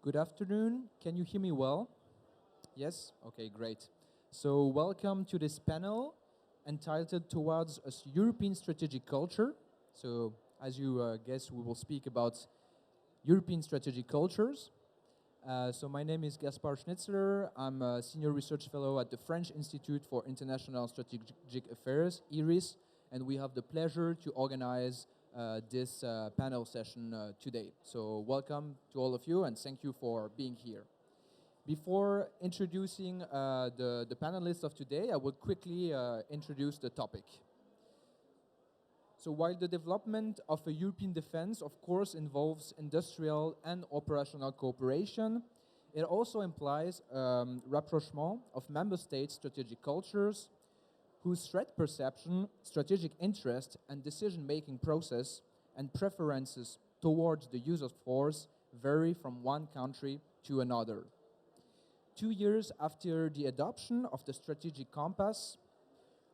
Good afternoon. Can you hear me well? Yes? Okay, great. So welcome to this panel entitled Towards a European Strategic Culture. So as you guess, we will speak about European strategic cultures. So my name is Gaspard Schnitzler. I'm a senior research fellow at the French Institute for International Strategic Affairs, IRIS, and we have the pleasure to organize this panel session today. So welcome to all of you and thank you for being here. Before introducing the panelists of today, I would quickly introduce the topic. So while the development of a European defense, of course, involves industrial and operational cooperation, it also implies rapprochement of member states' strategic cultures, whose threat perception, strategic interest, and decision-making process and preferences towards the use of force vary from one country to another. 2 years after the adoption of the strategic compass,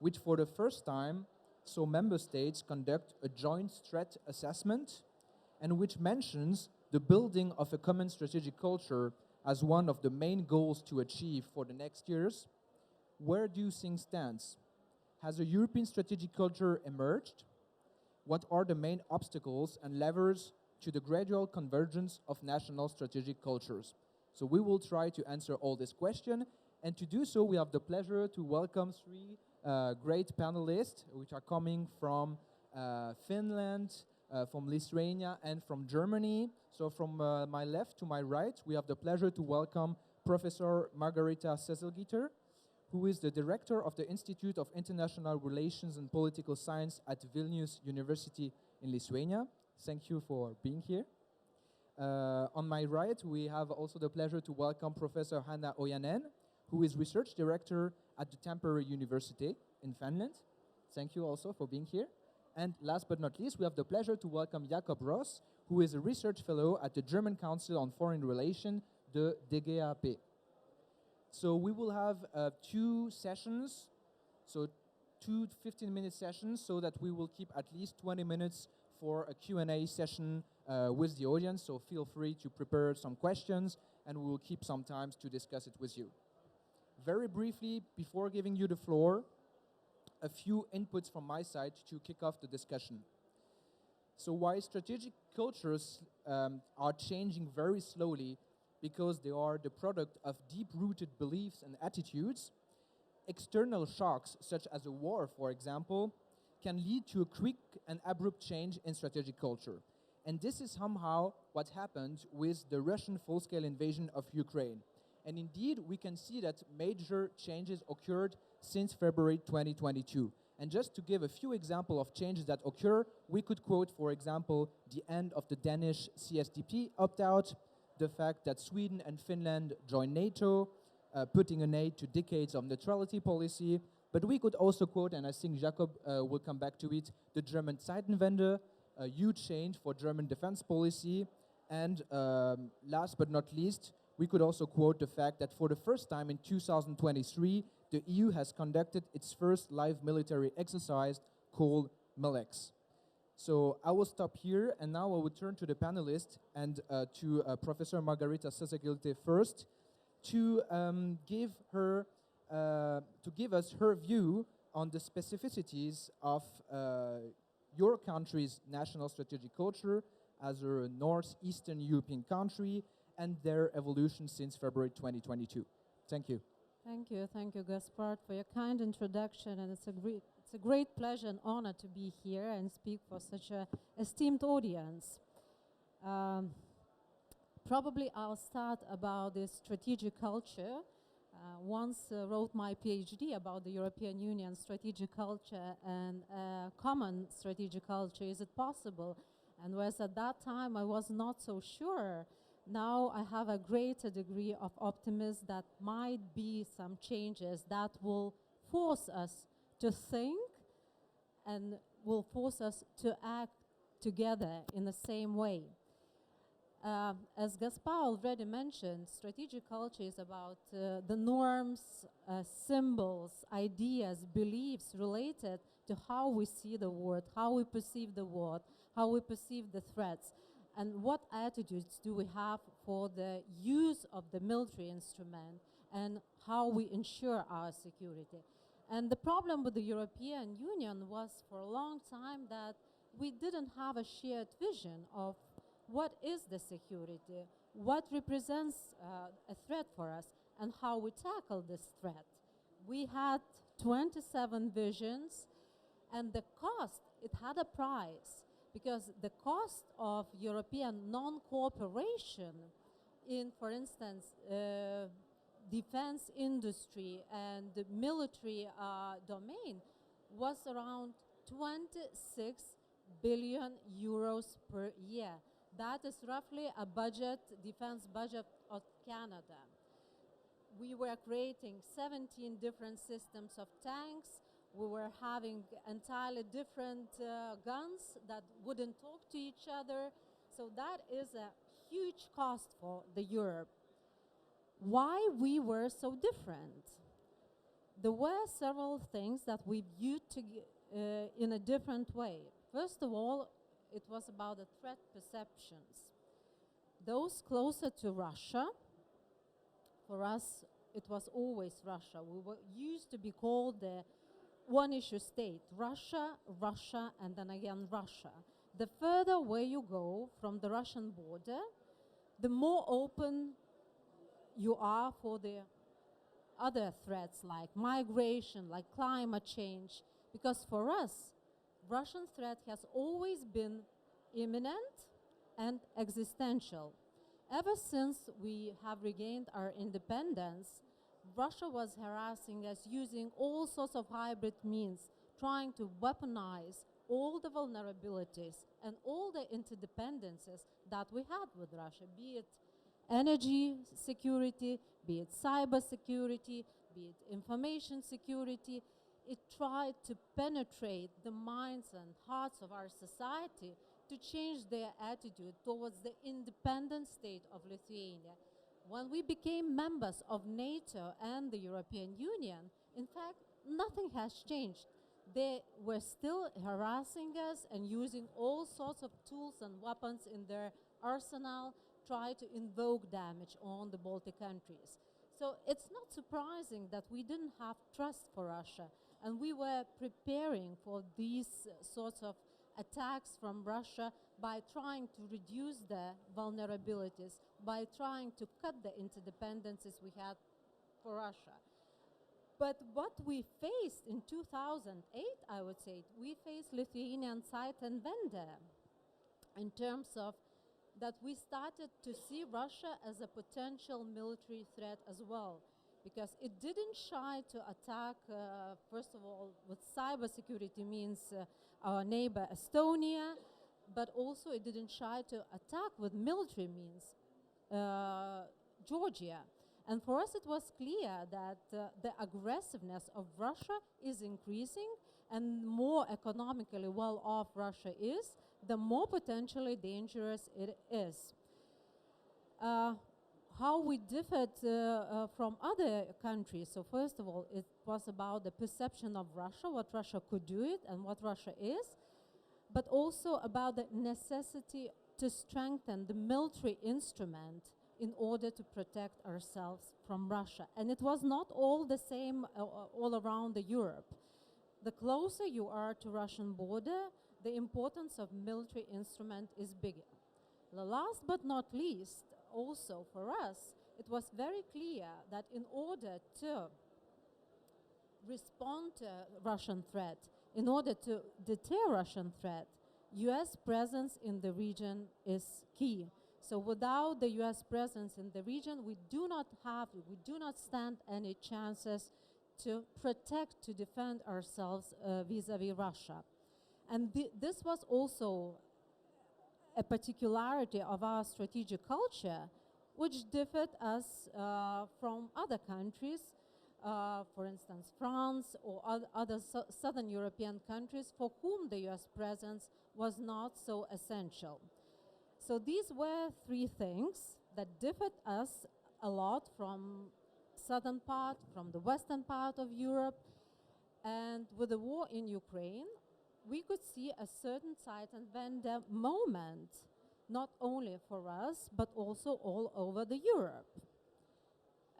which for the first time saw member states conduct a joint threat assessment and which mentions the building of a common strategic culture as one of the main goals to achieve for the next years, where do things stand? Has a European strategic culture emerged? What are the main obstacles and levers to the gradual convergence of national strategic cultures? So we will try to answer all these questions, and to do so we have the pleasure to welcome three great panelists which are coming from Finland, from Lithuania, and from Germany. So from my left to my right, we have the pleasure to welcome Professor Margarita Seselgieter, who is the director of the Institute of International Relations and Political Science at Vilnius University in Lithuania. Thank you for being here. On my right, we have also the pleasure to welcome Professor Hanna Ojanen, who is research director at the Tampere University in Finland. Thank you also for being here. And last but not least, we have the pleasure to welcome Jakob Ross, who is a research fellow at the German Council on Foreign Relations, the DGAP. So we will have two sessions, so two 15-minute sessions, so that we will keep at least 20 minutes for a Q&A session with the audience. So feel free to prepare some questions, and we will keep some time to discuss it with you. Very briefly, before giving you the floor, a few inputs from my side to kick off the discussion. So while strategic cultures are changing very slowly because they are the product of deep-rooted beliefs and attitudes, external shocks, such as a war, for example, can lead to a quick and abrupt change in strategic culture. And this is somehow what happened with the Russian full-scale invasion of Ukraine. And indeed, we can see that major changes occurred since February 2022. And just to give a few examples of changes that occur, we could quote, for example, the end of the Danish CSDP opt-out, the fact that Sweden and Finland joined NATO, putting an end to decades of neutrality policy. But we could also quote, and I think Jakob will come back to it, the German Zeitenwende, a huge change for German defense policy. And last but not least, we could also quote the fact that for the first time in 2023, the EU has conducted its first live military exercise called MELEX. So I will stop here, and now I will turn to the panelists and to Professor Margarita Seselgieter first to give us her view on the specificities of your country's national strategic culture as a northeastern European country and their evolution since February 2022. Thank you. Thank you, Gaspard, for your kind introduction, and it's a great pleasure and honor to be here and speak for such an esteemed audience. Probably I'll start about this strategic culture. Once wrote my PhD about the European Union strategic culture and common strategic culture. Is it possible? And whereas at that time I was not so sure, now I have a greater degree of optimism that might be some changes that will force us to think and will force us to act together in the same way. As Gaspard already mentioned, strategic culture is about the norms, symbols, ideas, beliefs related to how we see the world, how we perceive the world, how we perceive the threats. and what attitudes do we have for the use of the military instrument and how we ensure our security. And the problem with the European Union was for a long time that we didn't have a shared vision of what is the security, what represents a threat for us, and how we tackle this threat. We had 27 visions, and the cost, it had a price, because the cost of European non-cooperation in, for instance, defense industry and the military domain was around 26 billion euros per year. That is roughly a budget, defense budget of Canada. We were creating 17 different systems of tanks. We were having entirely different guns that wouldn't talk to each other. So that is a huge cost for the Europe. Why we were so different? There were several things that we viewed in a different way. First of all, it was about the threat perceptions. Those closer to Russia, for us, it was always Russia. We used to be called the one-issue state. Russia, Russia, and then again Russia. The further away you go from the Russian border, the more open you are for the other threats like migration, like climate change. Because for us, Russian threat has always been imminent and existential. Ever since we have regained our independence, Russia was harassing us using all sorts of hybrid means, trying to weaponize all the vulnerabilities and all the interdependencies that we had with Russia, be it energy security, be it cyber security, be it information security. It tried to penetrate the minds and hearts of our society to change their attitude towards the independent state of Lithuania. When we became members of NATO and the European Union, in fact, nothing has changed. They were still harassing us and using all sorts of tools and weapons in their arsenal, try to invoke damage on the Baltic countries. So it's not surprising that we didn't have trust for Russia, and we were preparing for these sorts of attacks from Russia by trying to reduce the vulnerabilities, by trying to cut the interdependencies we had for Russia. But what we faced in 2008, I would say, we faced Lithuanian sight and vendor in terms of that we started to see Russia as a potential military threat as well, because it didn't shy to attack, first of all, with cybersecurity means our neighbor Estonia, but also it didn't shy to attack with military means Georgia. And for us it was clear that the aggressiveness of Russia is increasing, and more economically well-off Russia is, the more potentially dangerous it is. How we differed from other countries. So first of all, it was about the perception of Russia, what Russia could do it and what Russia is, but also about the necessity to strengthen the military instrument in order to protect ourselves from Russia. And it was not all the same all around the Europe. The closer you are to Russian border, the importance of military instrument is bigger. The last but not least, also for us, it was very clear that in order to respond to Russian threat, in order to deter Russian threat, US presence in the region is key. So without the US presence in the region, we do not stand any chances to protect, to defend ourselves vis-a-vis Russia. And this was also a particularity of our strategic culture, which differed us from other countries, for instance, France or other southern European countries for whom the US presence was not so essential. So these were three things that differed us a lot from southern part, from the western part of Europe. And with the war in Ukraine, we could see a certain sight and vendor moment not only for us, but also all over the Europe.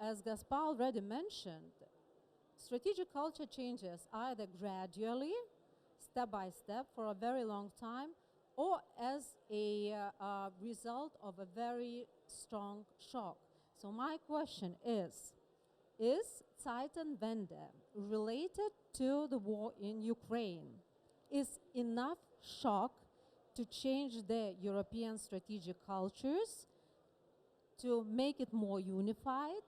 As Gaspard already mentioned, strategic culture changes either gradually, step by step, for a very long time, or as a result of a very strong shock. So my question is Zeitenwende related to the war in Ukraine? Is enough shock to change the European strategic cultures, to make it more unified,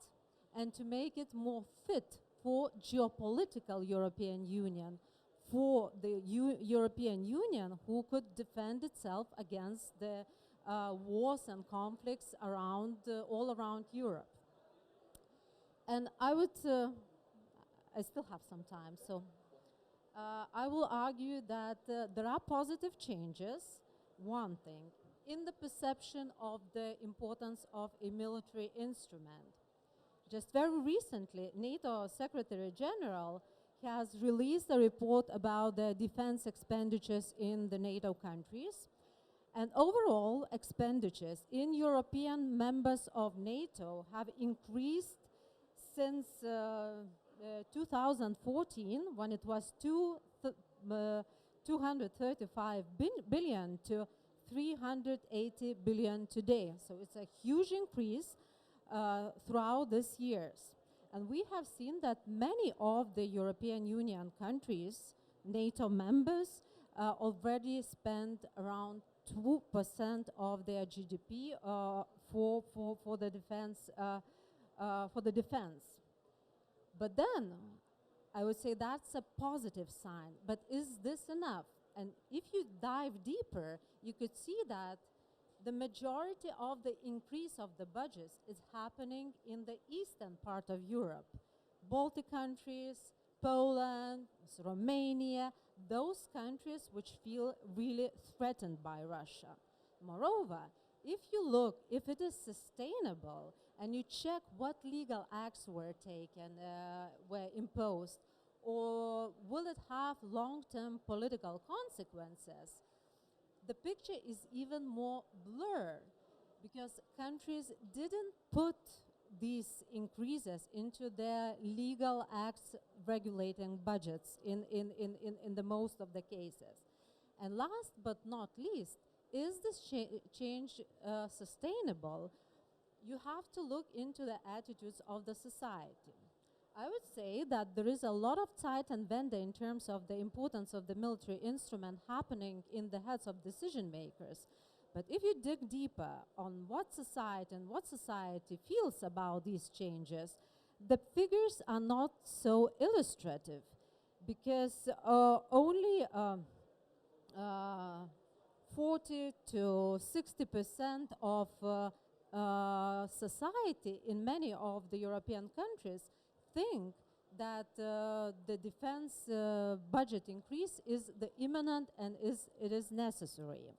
and to make it more fit for geopolitical European Union, for the European Union who could defend itself against the wars and conflicts around, all around Europe? And I would, I still have some time, so I will argue that there are positive changes, one thing, in the perception of the importance of a military instrument. Just very recently, NATO Secretary General has released a report about the defense expenditures in the NATO countries. And overall expenditures in European members of NATO have increased since 2014, when it was 235 billion to 380 billion today. So it's a huge increase throughout these years. And we have seen that many of the European Union countries, NATO members, already spend around 2% of their GDP for the defense. But then, I would say that's a positive sign. But is this enough? And if you dive deeper, you could see that the majority of the increase of the budgets is happening in the eastern part of Europe. Baltic countries, Poland, Romania, those countries which feel really threatened by Russia. Moreover, if you look, if it is sustainable, and you check what legal acts were taken, were imposed, or will it have long-term political consequences, the picture is even more blurred, because countries didn't put these increases into their legal acts regulating budgets in the most of the cases. And last but not least, is this change sustainable? You have to look into the attitudes of the society. I would say that there is a lot of Zeitenwende in terms of the importance of the military instrument happening in the heads of decision makers. But if you dig deeper on what society feels about these changes, the figures are not so illustrative, because only 40 to 60% of society in many of the European countries think that the defense budget increase is the imminent and it is necessary.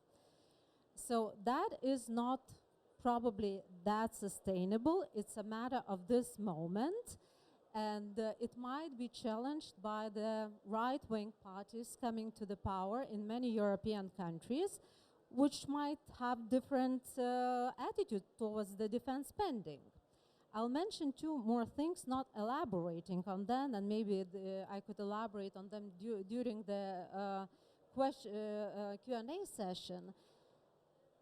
So that is not probably that sustainable. It's a matter of this moment, and it might be challenged by the right-wing parties coming to the power in many European countries, which might have different attitude towards the defense spending. I'll mention two more things, not elaborating on them, and maybe I could elaborate on them during the Q&A session.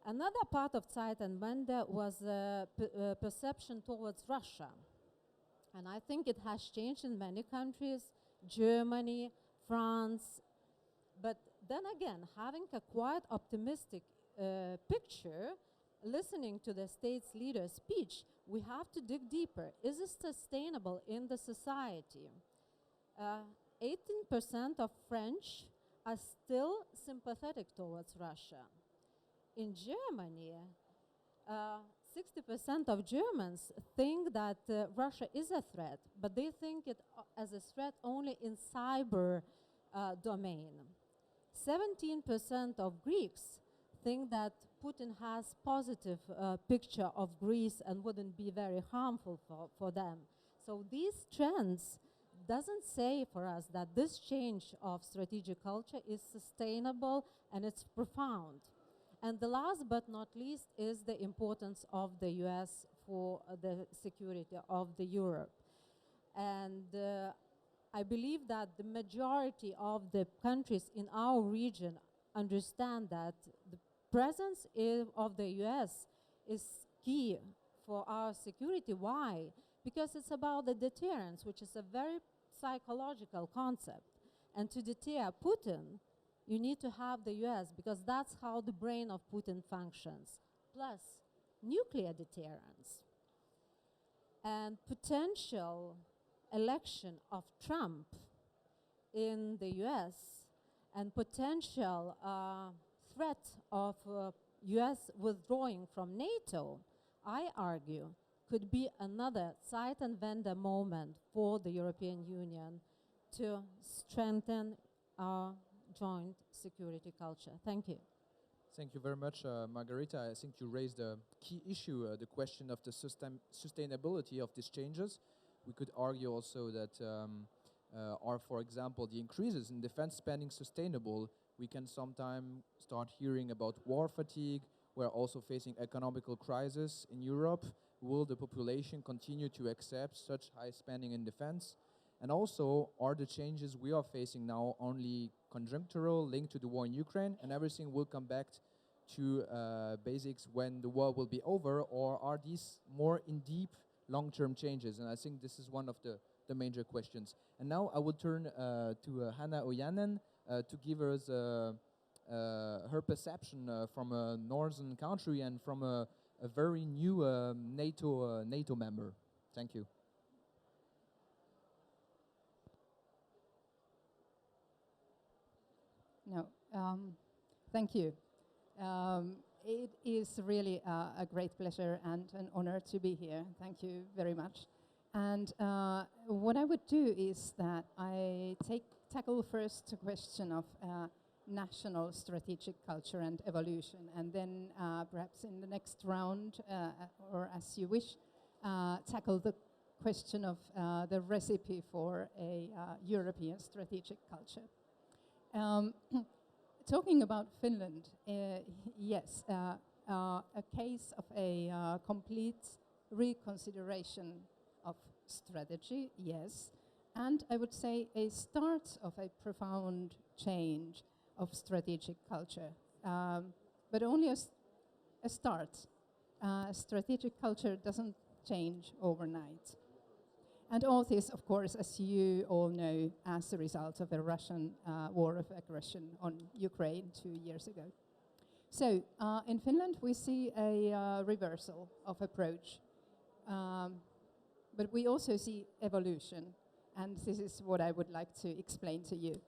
Another part of Zeitenwende was perception towards Russia. And I think it has changed in many countries, Germany, France. But then again, having a quite optimistic picture, listening to the state's leader's speech, we have to dig deeper. Is it sustainable in the society? 18% of French are still sympathetic towards Russia. In Germany, 60% of Germans think that Russia is a threat, but they think it as a threat only in cyber domain. 17% of Greeks think that Putin has positive picture of Greece and wouldn't be very harmful for them. So these trends doesn't say for us that this change of strategic culture is sustainable and it's profound. And the last but not least is the importance of the US for the security of the Europe. And I believe that the majority of the countries in our region understand that the presence of the US is key for our security. Why? Because it's about the deterrence, which is a very psychological concept. And to deter Putin, you need to have the US, because that's how the brain of Putin functions. Plus, nuclear deterrence. And potential election of Trump in the US and potential threat of US withdrawing from NATO, I argue, could be another sight and vendor moment for the European Union to strengthen our joint security culture. Thank you. Thank you very much, Margarita. I think you raised a key issue, the question of the sustainability of these changes. We could argue also that are, for example, the increases in defense spending sustainable? We can sometimes start hearing about war fatigue. We're also facing economical crisis in Europe. Will the population continue to accept such high spending in defense? And also, are the changes we are facing now only conjunctural, linked to the war in Ukraine, and everything will come back to basics when the war will be over, or are these more in deep long-term changes? And I think this is one of the major questions. And now I will turn to Hanna Ojanen to give us her perception from a northern country and from a very new NATO member. Thank you. No, thank you. It is really a great pleasure and an honor to be here. Thank you very much. And what I would do is that I tackle first the question of national strategic culture and evolution, and then perhaps in the next round, or as you wish, tackle the question of the recipe for a European strategic culture. Talking about Finland, yes, a case of a complete reconsideration of strategy, yes, and I would say a start of a profound change of strategic culture, but only a start. Strategic culture doesn't change overnight. And all this, of course, as you all know, as a result of a Russian war of aggression on Ukraine 2 years ago. So in Finland, we see a reversal of approach, but we also see evolution, and this is what I would like to explain to you.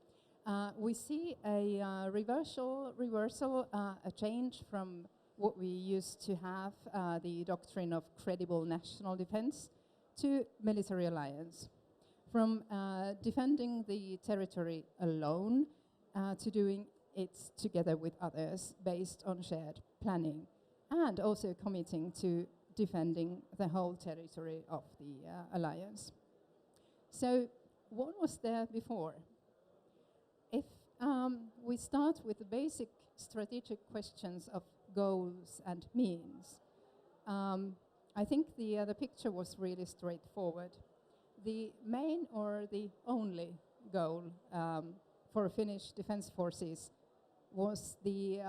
We see a reversal, a change from what we used to have, the doctrine of credible national defense, to military alliance, from defending the territory alone to doing it together with others based on shared planning, and also committing to defending the whole territory of the alliance. So what was there before? If we start with the basic strategic questions of goals and means, I think the picture was really straightforward. The main or the only goal for Finnish defense forces was the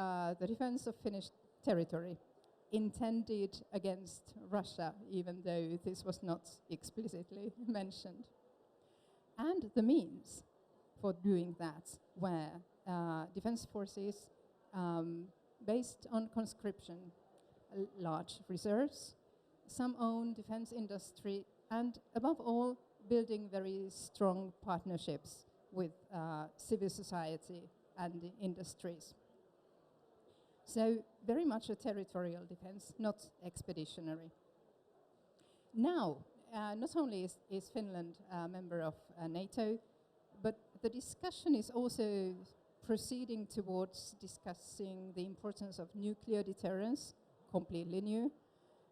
defense of Finnish territory, intended against Russia, even though this was not explicitly mentioned. And the means for doing that were defense forces based on conscription, large reserves, some own defense industry, and above all, building very strong partnerships with civil society and the industries. So very much a territorial defense, not expeditionary. Now, not only is Finland a member of NATO, but the discussion is also proceeding towards discussing the importance of nuclear deterrence, completely new,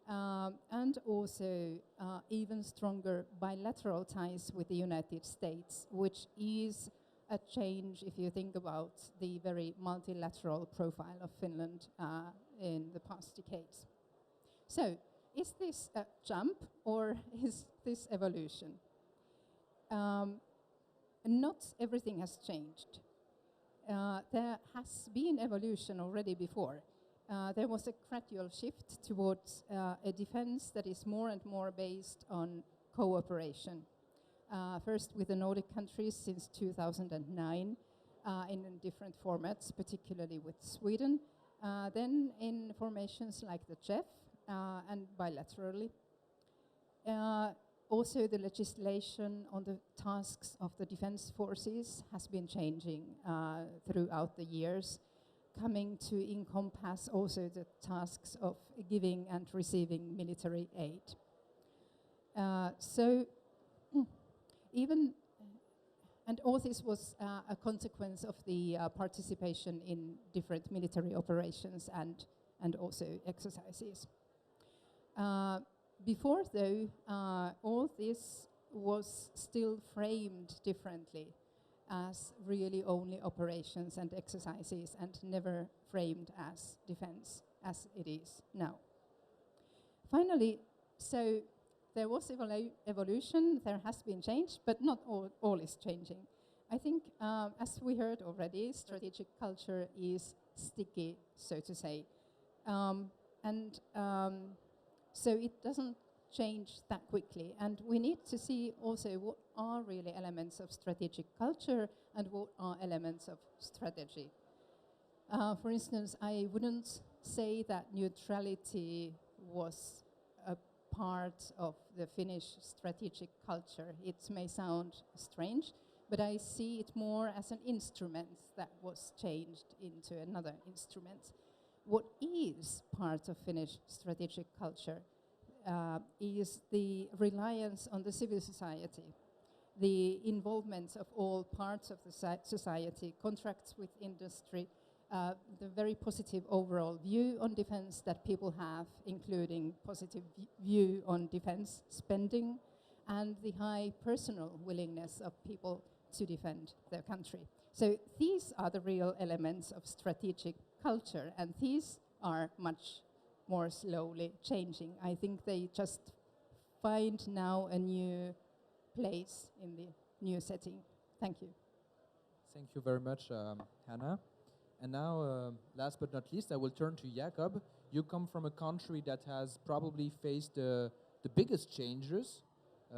and also even stronger bilateral ties with the United States, which is a change if you think about the very multilateral profile of Finland in the past decades. So, is this a jump or is this evolution? Not everything has changed. There has been evolution already before. There was a gradual shift towards a defense that is more and more based on cooperation. First with the Nordic countries since 2009 in different formats, particularly with Sweden. Then in formations like the CHEF and bilaterally. Also the legislation on the tasks of the defense forces has been changing throughout the years, coming to encompass also the tasks of giving and receiving military aid. And all this was a consequence of the participation in different military operations and also exercises. Before, though, all this was still framed differently as really only operations and exercises and never framed as defense as it is now. Finally, so there was evolution, there has been change, but not all is changing. I think, as we heard already, strategic culture is sticky, so to say. So it doesn't change that quickly. And we need to see also what are really elements of strategic culture and what are elements of strategy. For instance, I wouldn't say that neutrality was a part of the Finnish strategic culture. It may sound strange, but I see it more as an instrument that was changed into another instrument. What is part of Finnish strategic culture is the reliance on the civil society, the involvement of all parts of the society, contracts with industry, the very positive overall view on defense that people have, including positive view on defense spending, and the high personal willingness of people to defend their country. So these are the real elements of strategic culture, and these are much more slowly changing. I think they just find now a new place in the new setting. Thank you. Thank you very much, Hannah. And now, last but not least, I will turn to Jakob. You come from a country that has probably faced the biggest changes,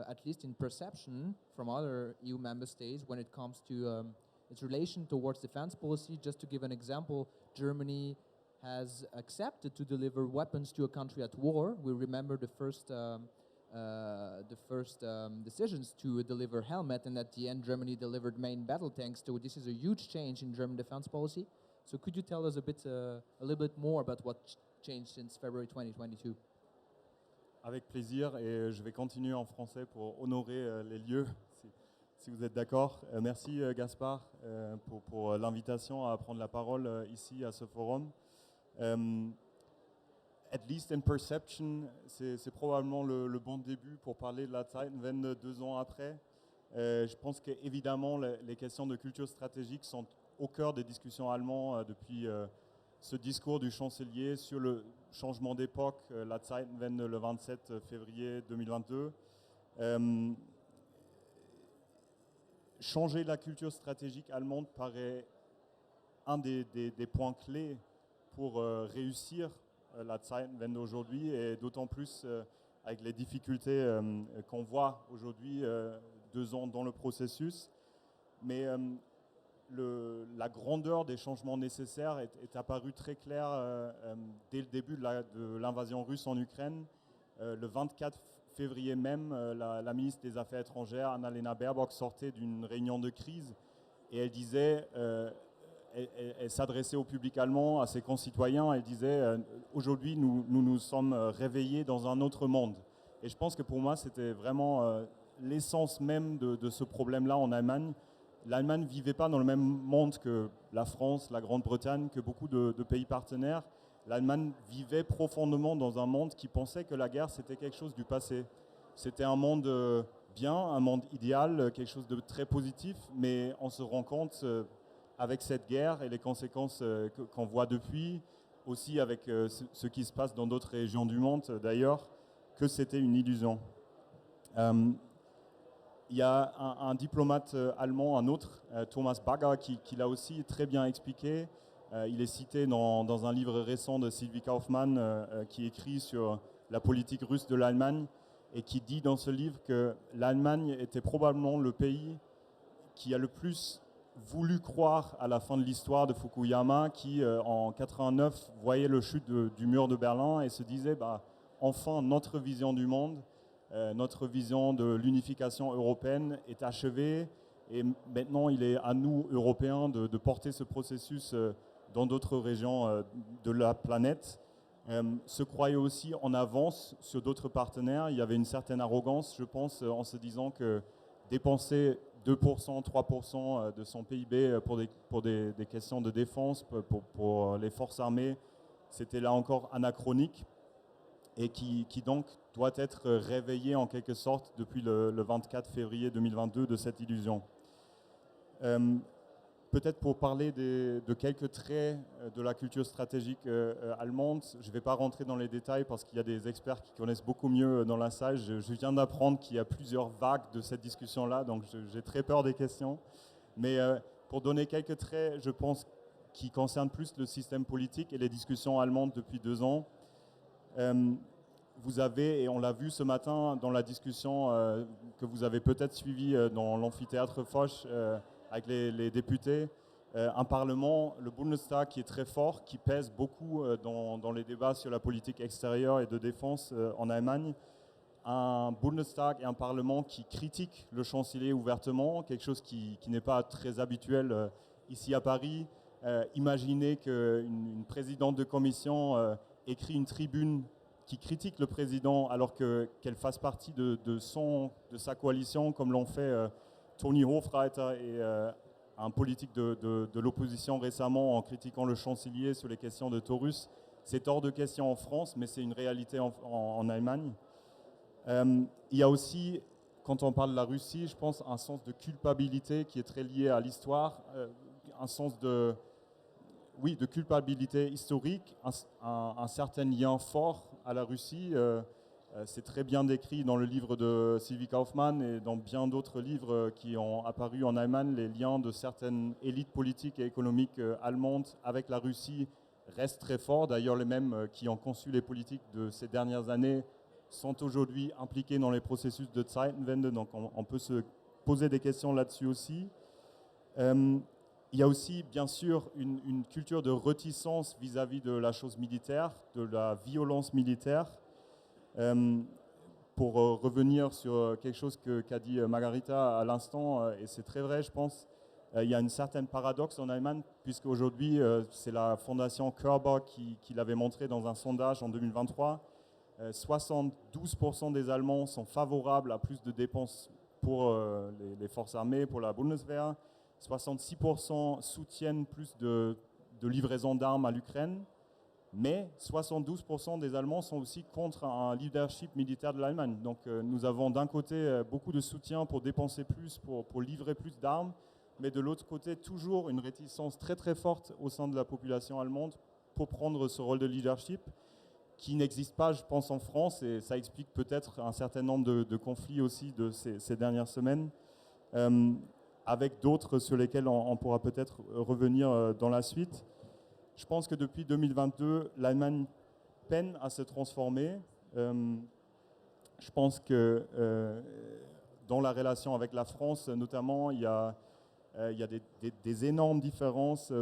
at least in perception, from other EU member states when it comes to its relation towards defense policy. Just to give an example, Germany has accepted to deliver weapons to a country at war. We remember the first decisions to deliver helmet, and at the end Germany delivered main battle tanks. So this is a huge change in German defense policy. So could you tell us a little bit more about what changed since February 2022? Avec plaisir, et je vais continuer en français pour honorer les lieux, si vous êtes d'accord. Merci Gaspard pour l'invitation à prendre la parole ici à ce forum. At least in perception, c'est probablement le bon début pour parler de la Zeitenwende 2 ans après. Je pense qu'évidemment, les questions de culture stratégique sont au cœur des discussions allemandes depuis ce discours du chancelier sur le changement d'époque, la Zeitenwende le 27 février 2022. Changer la culture stratégique allemande paraît un des points clés pour réussir la Zeitenwende aujourd'hui, et d'autant plus avec les difficultés qu'on voit aujourd'hui, 2 ans dans le processus. Mais la grandeur des changements nécessaires est apparue très claire dès le début de l'invasion russe en Ukraine. Le 24 février même, la ministre des Affaires étrangères, Annalena Baerbock, sortait d'une réunion de crise et elle disait, elle s'adressait au public allemand, à ses concitoyens, elle disait aujourd'hui nous sommes réveillés dans un autre monde. Et je pense que pour moi c'était vraiment l'essence même de ce problème-là en Allemagne. L'Allemagne ne vivait pas dans le même monde que la France, la Grande-Bretagne, que beaucoup de pays partenaires. L'Allemagne vivait profondément dans un monde qui pensait que la guerre c'était quelque chose du passé. C'était un monde bien, un monde idéal, quelque chose de très positif, mais on se rend compte avec cette guerre et les conséquences qu'on voit depuis, aussi avec ce qui se passe dans d'autres régions du monde d'ailleurs, que c'était une illusion. Il y a un diplomate allemand, un autre, Thomas Bagger, qui l'a aussi très bien expliqué. Il est cité dans un livre récent de Sylvie Kaufmann qui écrit sur la politique russe de l'Allemagne et qui dit dans ce livre que l'Allemagne était probablement le pays qui a le plus voulu croire à la fin de l'histoire de Fukuyama, qui en 89 voyait le chute du mur de Berlin et se disait enfin notre vision du monde, notre vision de l'unification européenne est achevée et maintenant il est à nous Européens de porter ce processus dans d'autres régions de la planète. Se croyait aussi en avance sur d'autres partenaires. Il y avait une certaine arrogance, je pense, en se disant que dépenser 2%, 3% de son PIB pour des questions de défense, pour les forces armées, c'était là encore anachronique et qui donc doit être réveillé en quelque sorte depuis le 24 février 2022 de cette illusion. Peut-être pour parler de quelques traits de la culture stratégique allemande, je ne vais pas rentrer dans les détails parce qu'il y a des experts qui connaissent beaucoup mieux dans la salle. Je viens d'apprendre qu'il y a plusieurs vagues de cette discussion-là, donc j'ai très peur des questions. Mais pour donner quelques traits, je pense, qui concernent plus le système politique et les discussions allemandes depuis 2 ans, vous avez, et on l'a vu ce matin dans la discussion que vous avez peut-être suivie dans l'amphithéâtre Foch, avec les députés, un parlement, le Bundestag, qui est très fort, qui pèse beaucoup dans les débats sur la politique extérieure et de défense en Allemagne. Un Bundestag et un parlement qui critique le chancelier ouvertement, quelque chose qui n'est pas très habituel ici à Paris. Imaginez qu'une présidente de commission écrit une tribune qui critique le président alors qu'elle fasse partie de sa coalition, comme l'ont fait Toni Hofreiter et un politique de l'opposition récemment en critiquant le chancelier sur les questions de Taurus. C'est hors de question en France, mais c'est une réalité en Allemagne. Il y a aussi, quand on parle de la Russie, je pense, un sens de culpabilité qui est très lié à l'histoire, un sens de culpabilité historique, un certain lien fort à la Russie. C'est très bien décrit dans le livre de Sylvie Kaufmann et dans bien d'autres livres qui ont apparu en Allemagne. Les liens de certaines élites politiques et économiques allemandes avec la Russie restent très forts. D'ailleurs, les mêmes qui ont conçu les politiques de ces dernières années sont aujourd'hui impliqués dans les processus de Zeitenwende. Donc on peut se poser des questions là-dessus aussi. Il y a aussi, bien sûr, une culture de réticence vis-à-vis de la chose militaire, de la violence militaire. Pour revenir sur quelque chose qu'a dit Margarita à l'instant, et c'est très vrai, je pense, il y a une certaine paradoxe en Allemagne, puisque aujourd'hui, c'est la fondation Körber qui l'avait montré dans un sondage en 2023. 72% des Allemands sont favorables à plus de dépenses pour les forces armées, pour la Bundeswehr. 66% soutiennent plus de livraison d'armes à l'Ukraine. Mais 72% des Allemands sont aussi contre un leadership militaire de l'Allemagne. Donc nous avons d'un côté beaucoup de soutien pour dépenser plus, pour livrer plus d'armes, mais de l'autre côté toujours une réticence très très forte au sein de la population allemande pour prendre ce rôle de leadership qui n'existe pas, je pense, en France, et ça explique peut-être un certain nombre de conflits aussi de ces dernières semaines, avec d'autres sur lesquels on pourra peut-être revenir dans la suite. Je pense que depuis 2022, l'Allemagne peine à se transformer. Je pense que dans la relation avec la France, notamment, il y a des énormes différences.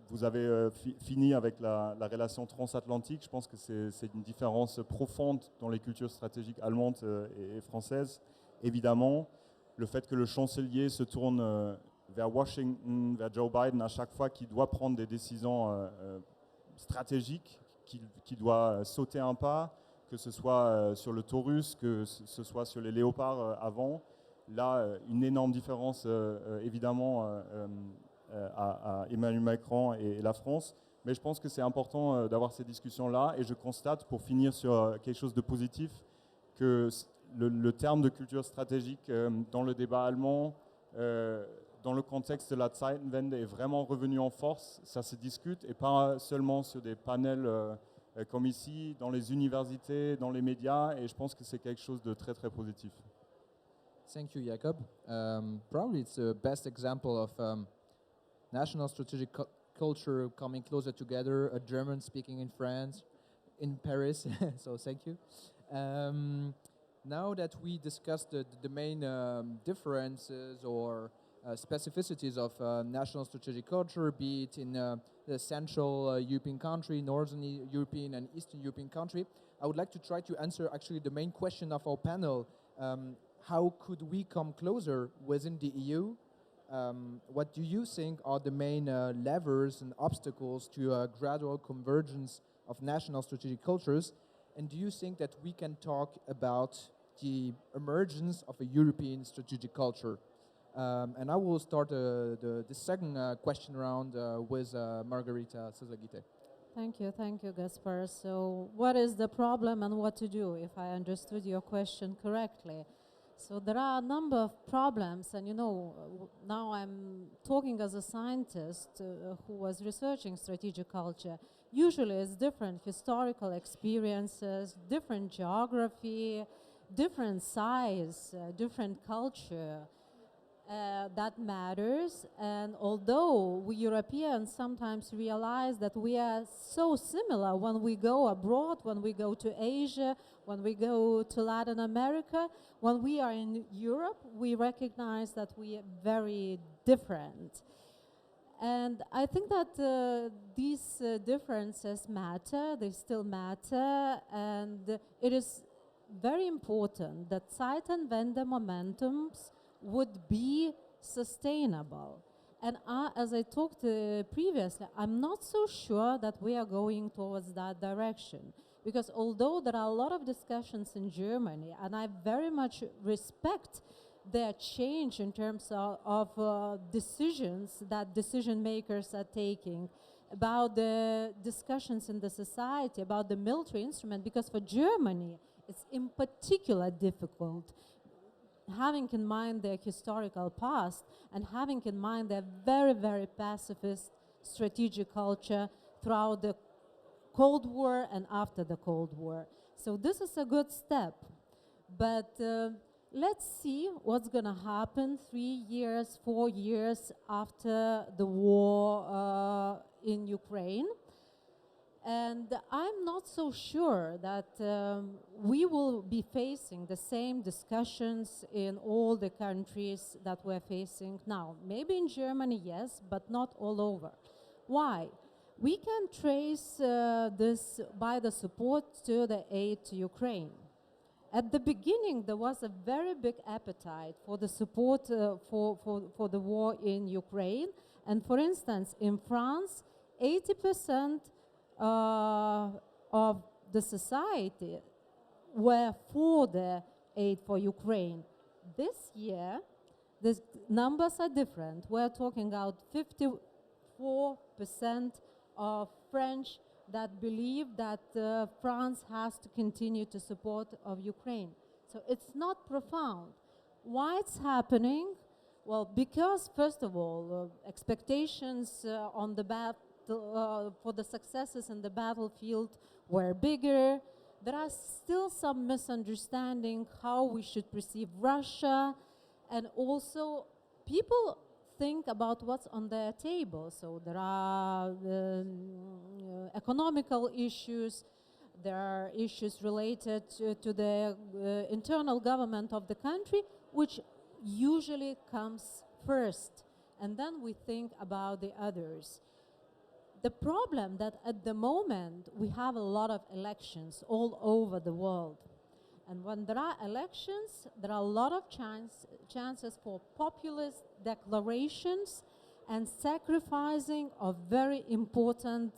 Vous avez fini avec la relation transatlantique. Je pense que c'est une différence profonde dans les cultures stratégiques allemandes et françaises. Évidemment, le fait que le chancelier se tourne vers Washington, vers Joe Biden, à chaque fois qu'il doit prendre des décisions stratégiques, qu'il doit sauter un pas, que ce soit sur le Taurus, que ce soit sur les léopards avant. Là, une énorme différence, évidemment, à Emmanuel Macron et la France. Mais je pense que c'est important d'avoir ces discussions-là. Et je constate, pour finir sur quelque chose de positif, que le terme de culture stratégique dans le débat allemand, dans le contexte de la Zeitenwende, est vraiment revenu en force. Ça se discute, et pas seulement sur des panels comme ici, dans les universités, dans les médias, et je pense que c'est quelque chose de très très positif. Thank you, Jakob. Probably it's the best example of national strategic culture coming closer together, a German speaking in France, in Paris, so thank you. Now that we discussed the main differences or specificities of national strategic culture, be it in the Central European country, Northern European and Eastern European country, I would like to try to answer actually the main question of our panel. How could we come closer within the EU? What do you think are the main levers and obstacles to a gradual convergence of national strategic cultures? And do you think that we can talk about the emergence of a European strategic culture? And I will start the second question round with Margarita Sazagite. Thank you, Gaspar. So what is the problem and what to do, if I understood your question correctly? So there are a number of problems, and now I'm talking as a scientist who was researching strategic culture. Usually it's different historical experiences, different geography, different size, different culture. That matters, and although we Europeans sometimes realize that we are so similar when we go abroad, when we go to Asia, when we go to Latin America, when we are in Europe, we recognize that we are very different. And I think that these differences matter, they still matter, and it is very important that Zeitenwende momentums would be sustainable. And as I talked previously, I'm not so sure that we are going towards that direction. Because although there are a lot of discussions in Germany, and I very much respect their change in terms of decisions that decision makers are taking, about the discussions in the society, about the military instrument, because for Germany, it's in particular difficult, having in mind their historical past and having in mind their very, very pacifist strategic culture throughout the Cold War and after the Cold War. So this is a good step. But let's see what's going to happen 3 years, 4 years after the war in Ukraine. And I'm not so sure that we will be facing the same discussions in all the countries that we're facing now. Maybe in Germany, yes, but not all over. Why? We can trace this by the support to the aid to Ukraine. At the beginning, there was a very big appetite for the support for the war in Ukraine. And for instance, in France, 80% of the society were for the aid for Ukraine. This year, the numbers are different. We're talking about 54% of French that believe that France has to continue to support of Ukraine. So it's not profound. Why it's happening? Well, because first of all, expectations on the for the successes in the battlefield were bigger. There are still some misunderstanding how we should perceive Russia, and also people think about what's on their table. So there are economical issues, there are issues related to the internal government of the country, which usually comes first, and then we think about the others. The problem that at the moment we have a lot of elections all over the world. And when there are elections, there are a lot of chances for populist declarations and sacrificing of very important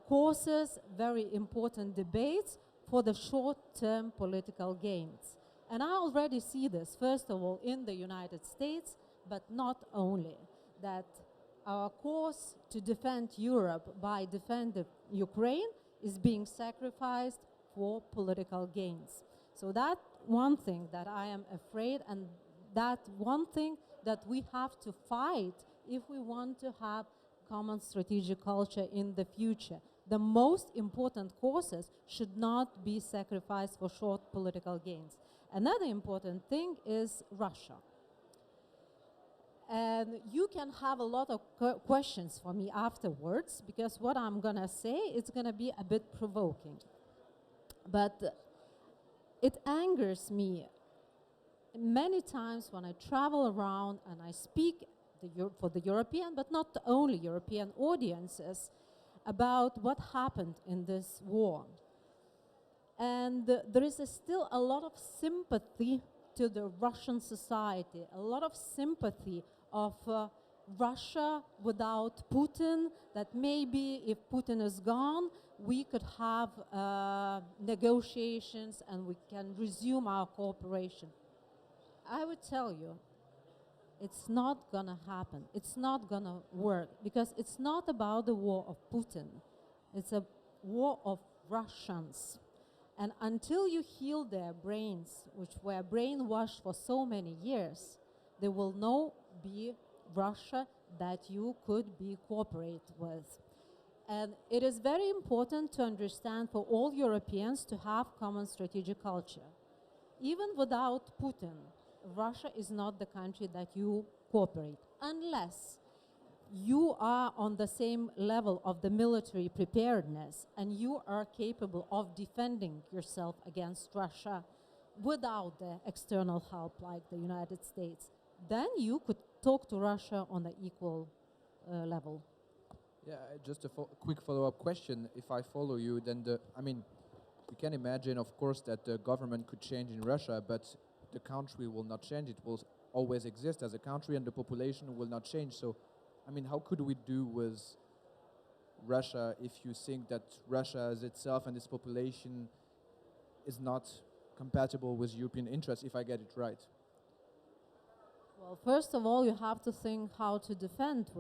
causes, very important debates for the short-term political gains. And I already see this, first of all, in the United States, but not only. That our cause to defend Europe by defending Ukraine is being sacrificed for political gains. So that one thing that I am afraid, and that one thing that we have to fight if we want to have common strategic culture in the future. The most important causes should not be sacrificed for short political gains. Another important thing is Russia. And you can have a lot of questions for me afterwards, because what I'm going to say is going to be a bit provoking. But it angers me many times when I travel around and I speak for the European, but not only European audiences, about what happened in this war. And there is still a lot of sympathy to the Russian society, a lot of sympathy of Russia without Putin, that maybe if Putin is gone, we could have negotiations and we can resume our cooperation. I would tell you, it's not gonna happen. It's not gonna work, because it's not about the war of Putin. It's a war of Russians. And until you heal their brains, which were brainwashed for so many years, there will not be Russia that you could be cooperate with. And it is very important to understand for all Europeans to have common strategic culture. Even without Putin, Russia is not the country that you cooperate, unless you are on the same level of the military preparedness and you are capable of defending yourself against Russia without the external help like the United States. Then you could talk to Russia on an equal level. Yeah, just a quick follow-up question. If I follow you, then you can imagine, of course, that the government could change in Russia, but the country will not change. It will always exist as a country, and the population will not change. So, how could we do with Russia if you think that Russia as itself and its population is not compatible with European interests, if I get it right? Well, first of all, you have to think how to defend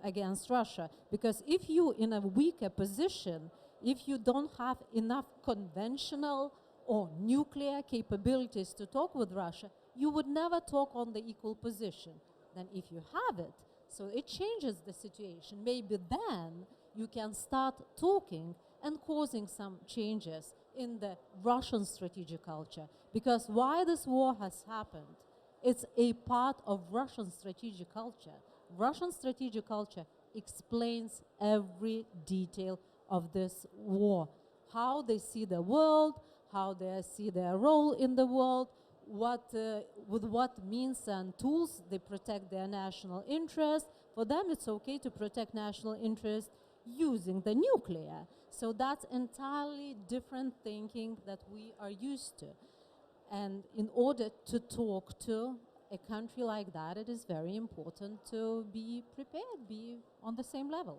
against Russia. Because if you in a weaker position, if you don't have enough conventional or nuclear capabilities to talk with Russia, you would never talk on the equal position. Then if you have it, so it changes the situation. Maybe then you can start talking and causing some changes in the Russian strategic culture. Because why this war has happened, it's a part of Russian strategic culture. Russian strategic culture explains every detail of this war. How they see the world, how they see their role in the world, with what means and tools they protect their national interest. For them, it's okay to protect national interest using the nuclear. So that's entirely different thinking that we are used to. And in order to talk to a country like that, it is very important to be prepared, be on the same level.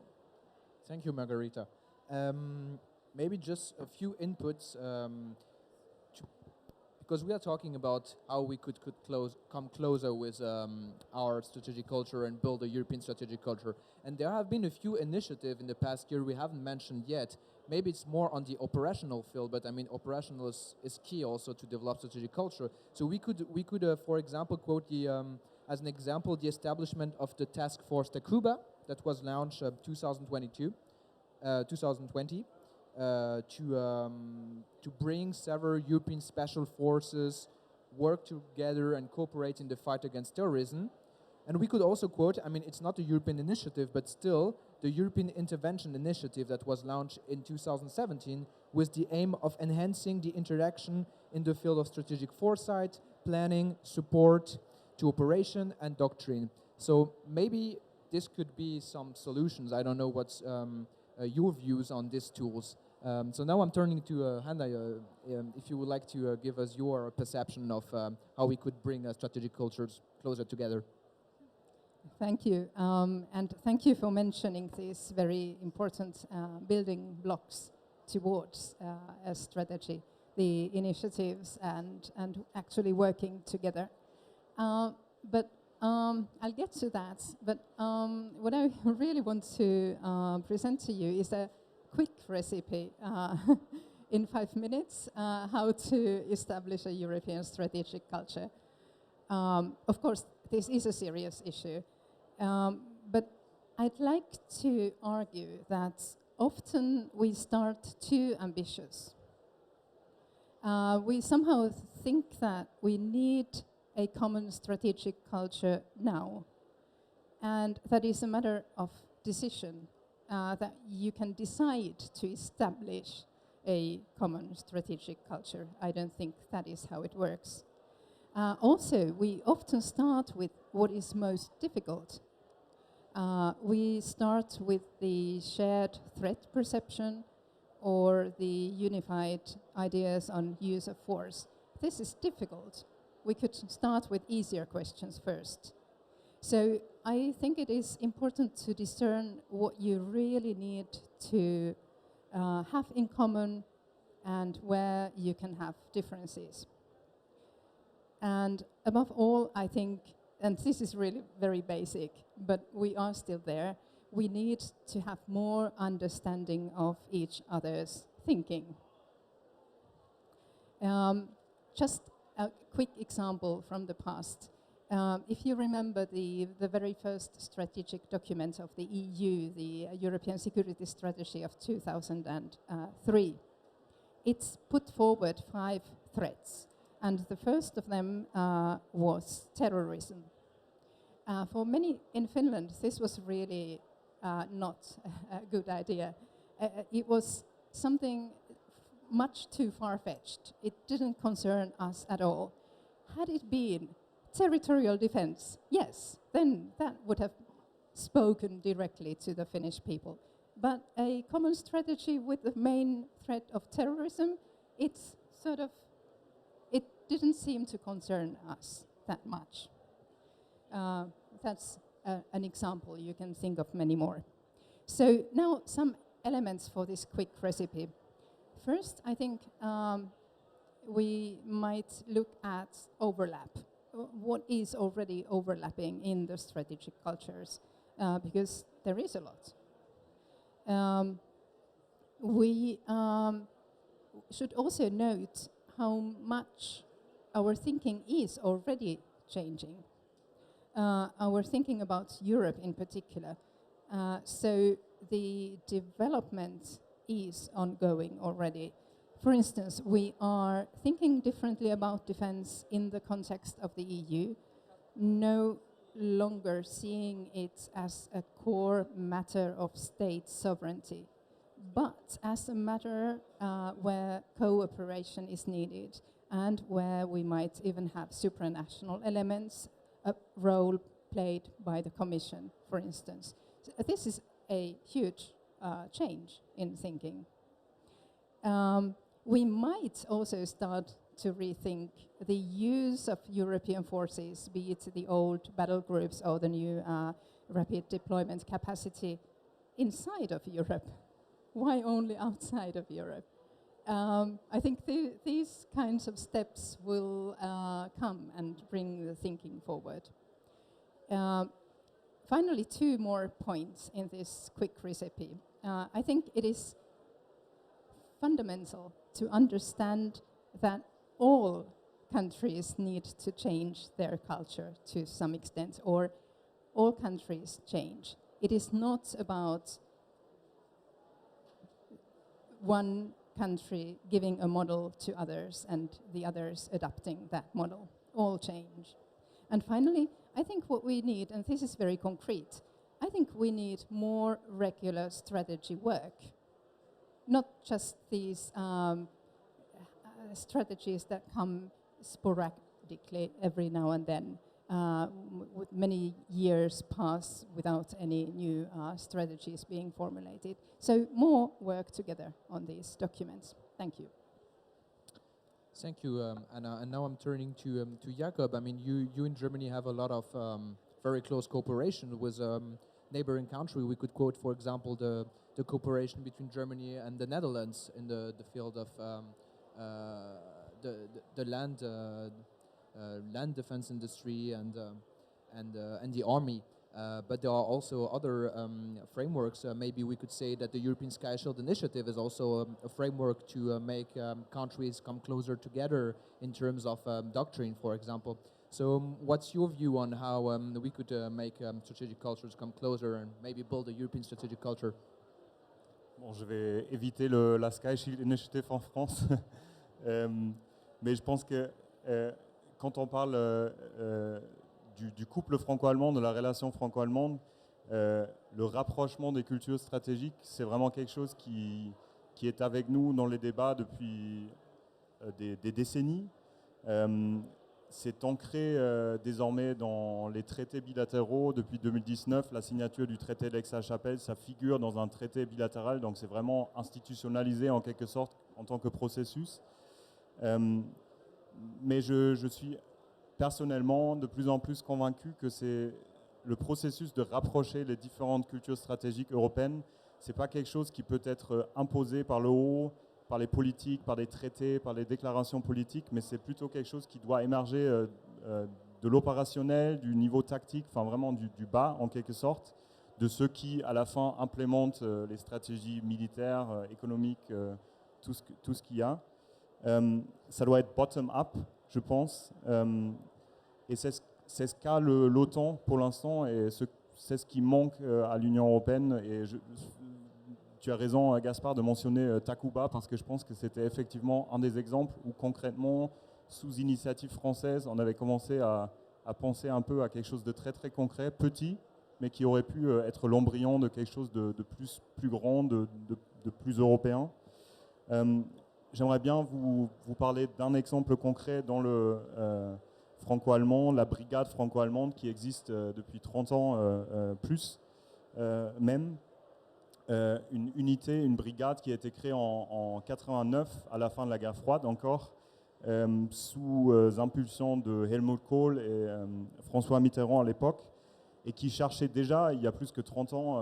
Thank you, Margarita. Maybe just a few inputs, because we are talking about how we could come closer with our strategic culture and build a European strategic culture. And there have been a few initiatives in the past year we haven't mentioned yet. Maybe it's more on the operational field, but operational is key also to develop strategic culture. So we could, for example, quote as an example the establishment of the task force Takuba that was launched 2020 to bring several European special forces work together and cooperate in the fight against terrorism. And we could also quote, it's not a European initiative, but still the European Intervention Initiative that was launched in 2017 with the aim of enhancing the interaction in the field of strategic foresight, planning, support to operation and doctrine. So maybe this could be some solutions. I don't know what's your views on these tools. So now I'm turning to Hanna, if you would like to give us your perception of how we could bring strategic cultures closer together. Thank you, and thank you for mentioning these very important building blocks towards a strategy, the initiatives and actually working together. But I'll get to that. But what I really want to present to you is a quick recipe in 5 minutes how to establish a European strategic culture. Of course, this is a serious issue, but I'd like to argue that often we start too ambitious. We somehow think that we need a common strategic culture now, and that is a matter of decision, that you can decide to establish a common strategic culture. I don't think that is how it works. Also, we often start with what is most difficult. We start with the shared threat perception or the unified ideas on use of force. This is difficult. We could start with easier questions first. So I think it is important to discern what you really need to have in common and where you can have differences. And above all, I think, and this is really very basic, but we are still there, we need to have more understanding of each other's thinking. Just a quick example from the past. If you remember the very first strategic document of the EU, the European Security Strategy of 2003, it's put forward 5 threats, and the first of them was terrorism. For many in Finland, this was really not a good idea. It was something much too far-fetched. It didn't concern us at all. Had it been territorial defense, yes, then that would have spoken directly to the Finnish people. But a common strategy with the main threat of terrorism, it didn't seem to concern us that much. That's an example. You can think of many more. So now some elements for this quick recipe. First, I think we might look at overlap. What is already overlapping in the strategic cultures? Because there is a lot. We should also note how much our thinking is already changing. Our thinking about Europe in particular. So the development is ongoing already. For instance, we are thinking differently about defense in the context of the EU, no longer seeing it as a core matter of state sovereignty, but as a matter where cooperation is needed and where we might even have supranational elements, a role played by the Commission, for instance. So this is a huge change in thinking. We might also start to rethink the use of European forces, be it the old battle groups or the new rapid deployment capacity inside of Europe. Why only outside of Europe? I think these kinds of steps will come and bring the thinking forward. Finally, 2 more points in this quick recipe. I think it is fundamental to understand that all countries need to change their culture to some extent, or all countries change. It is not about one country giving a model to others and the others adopting that model. All change. And finally, I think what we need, and this is very concrete, I think we need more regular strategy work. Not just these strategies that come sporadically every now and then, with many years pass without any new strategies being formulated. So more work together on these documents. Thank you. Thank you, Anna. And now I'm turning to Jakob. I mean, you in Germany have a lot of very close cooperation with neighboring country. We could quote, for example, the cooperation between Germany and the Netherlands in the field of the land defense industry and the army. But there are also other frameworks. Maybe we could say that the European Sky Shield Initiative is also a framework to make countries come closer together in terms of doctrine, for example. So what's your view on how we could make strategic cultures come closer and maybe build a European strategic culture? Bon, je vais éviter la Sky Shield Initiative en France, mais je pense que quand on parle du couple franco-allemand, de la relation franco-allemande, le rapprochement des cultures stratégiques, c'est vraiment quelque chose qui est avec nous dans les débats depuis des décennies. C'est ancré désormais dans les traités bilatéraux depuis 2019. La signature du traité d'Aix-la-Chapelle, ça figure dans un traité bilatéral, donc c'est vraiment institutionnalisé en quelque sorte en tant que processus. Mais je suis personnellement de plus en plus convaincu que c'est le processus de rapprocher les différentes cultures stratégiques européennes. Ce n'est pas quelque chose qui peut être imposé par le haut, par les politiques, par des traités, par les déclarations politiques, mais c'est plutôt quelque chose qui doit émerger de l'opérationnel, du niveau tactique, enfin vraiment du bas en quelque sorte, de ceux qui à la fin implémentent les stratégies militaires, économiques, tout ce qu'il y a. Ça doit être bottom-up, je pense, et c'est ce qu'a l'OTAN pour l'instant, et c'est ce qui manque à l'Union européenne. Et tu as raison, Gaspard, de mentionner Takuba, parce que je pense que c'était effectivement un des exemples où concrètement, sous initiative française, on avait commencé à penser un peu à quelque chose de très très concret, petit, mais qui aurait pu être l'embryon de quelque chose de plus grand, de plus européen. J'aimerais bien vous parler d'un exemple concret dans le franco-allemand, la brigade franco-allemande qui existe depuis 30 ans plus même. Une unité, une brigade qui a été créée en 89, à la fin de la guerre froide encore, sous impulsion de Helmut Kohl et François Mitterrand à l'époque, et qui cherchait déjà, il y a plus que 30 ans,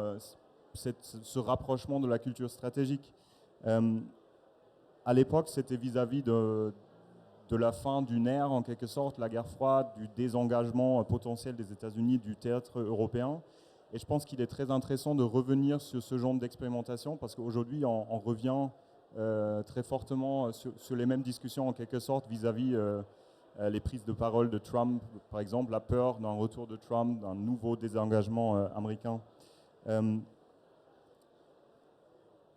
ce rapprochement de la culture stratégique. À l'époque, c'était vis-à-vis de la fin d'une ère, en quelque sorte, la guerre froide, du désengagement potentiel des États-Unis du théâtre européen. Et je pense qu'il est très intéressant de revenir sur ce genre d'expérimentation, parce qu'aujourd'hui, on revient très fortement sur les mêmes discussions, en quelque sorte, vis-à-vis les prises de parole de Trump, par exemple, la peur d'un retour de Trump, d'un nouveau désengagement américain.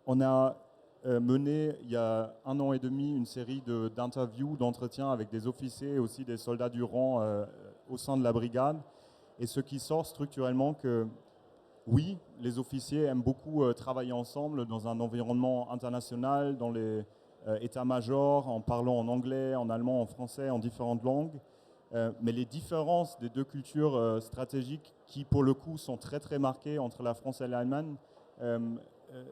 On a mené, il y a 1 an et demi, une série d'interviews, d'entretiens avec des officiers et aussi des soldats du rang au sein de la brigade. Et ce qui sort structurellement que, oui, les officiers aiment beaucoup travailler ensemble dans un environnement international, dans les états-majors, en parlant en anglais, en allemand, en français, en différentes langues. Mais les différences des deux cultures stratégiques, qui pour le coup sont très très marquées entre la France et l'Allemagne,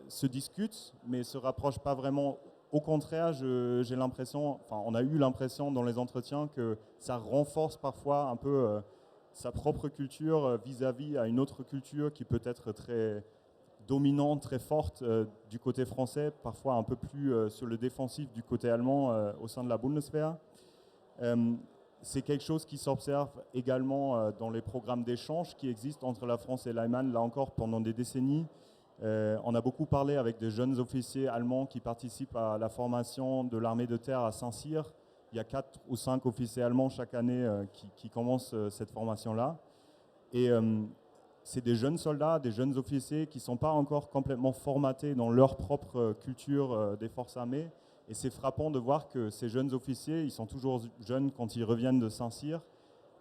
se discutent, mais ne se rapprochent pas vraiment. Au contraire, j'ai l'impression, enfin, on a eu l'impression dans les entretiens que ça renforce parfois un peu sa propre culture vis-à-vis à une autre culture qui peut être très dominante, très forte du côté français, parfois un peu plus sur le défensif du côté allemand au sein de la Bundeswehr. C'est quelque chose qui s'observe également dans les programmes d'échange qui existent entre la France et l'Allemagne, là encore pendant des décennies. On a beaucoup parlé avec des jeunes officiers allemands qui participent à la formation de l'armée de terre à Saint-Cyr. Il y a 4 ou 5 officiers allemands chaque année qui commencent cette formation-là. Et c'est des jeunes soldats, des jeunes officiers qui ne sont pas encore complètement formatés dans leur propre culture des forces armées. Et c'est frappant de voir que ces jeunes officiers, ils sont toujours jeunes quand ils reviennent de Saint-Cyr,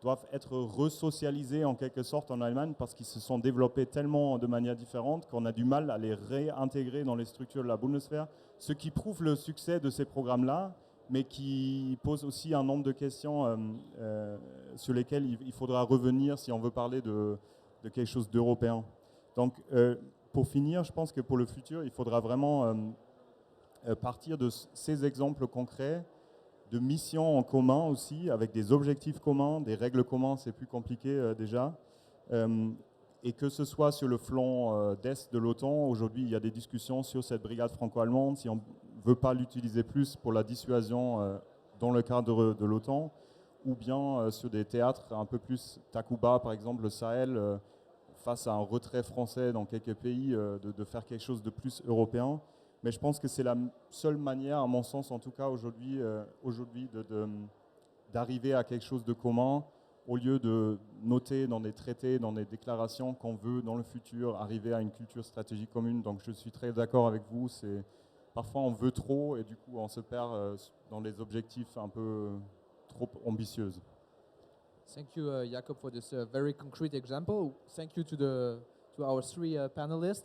doivent être resocialisés en quelque sorte en Allemagne parce qu'ils se sont développés tellement de manière différente qu'on a du mal à les réintégrer dans les structures de la Bundeswehr, ce qui prouve le succès de ces programmes-là, mais qui pose aussi un nombre de questions sur lesquelles il faudra revenir si on veut parler de quelque chose d'européen. Donc, pour finir, je pense que pour le futur, il faudra vraiment partir de ces exemples concrets, de missions en commun aussi, avec des objectifs communs, des règles communes, c'est plus compliqué déjà. Et que ce soit sur le flanc d'Est de l'OTAN, aujourd'hui il y a des discussions sur cette brigade franco-allemande, si on ne veut pas l'utiliser plus pour la dissuasion dans le cadre de l'OTAN, ou bien sur des théâtres un peu plus Takuba, par exemple le Sahel, face à un retrait français dans quelques pays, de faire quelque chose de plus européen. Mais je pense que c'est la seule manière, à mon sens en tout cas aujourd'hui, d'arriver à quelque chose de commun, au lieu de noter dans des traités, dans des déclarations qu'on veut dans le futur arriver à une culture stratégique commune. Donc je suis très d'accord avec vous, parfois on veut trop et du coup on se perd dans les objectifs un peu trop ambitieux. Thank you, Jakob, for this very concrete example. Thank you to our three panelists.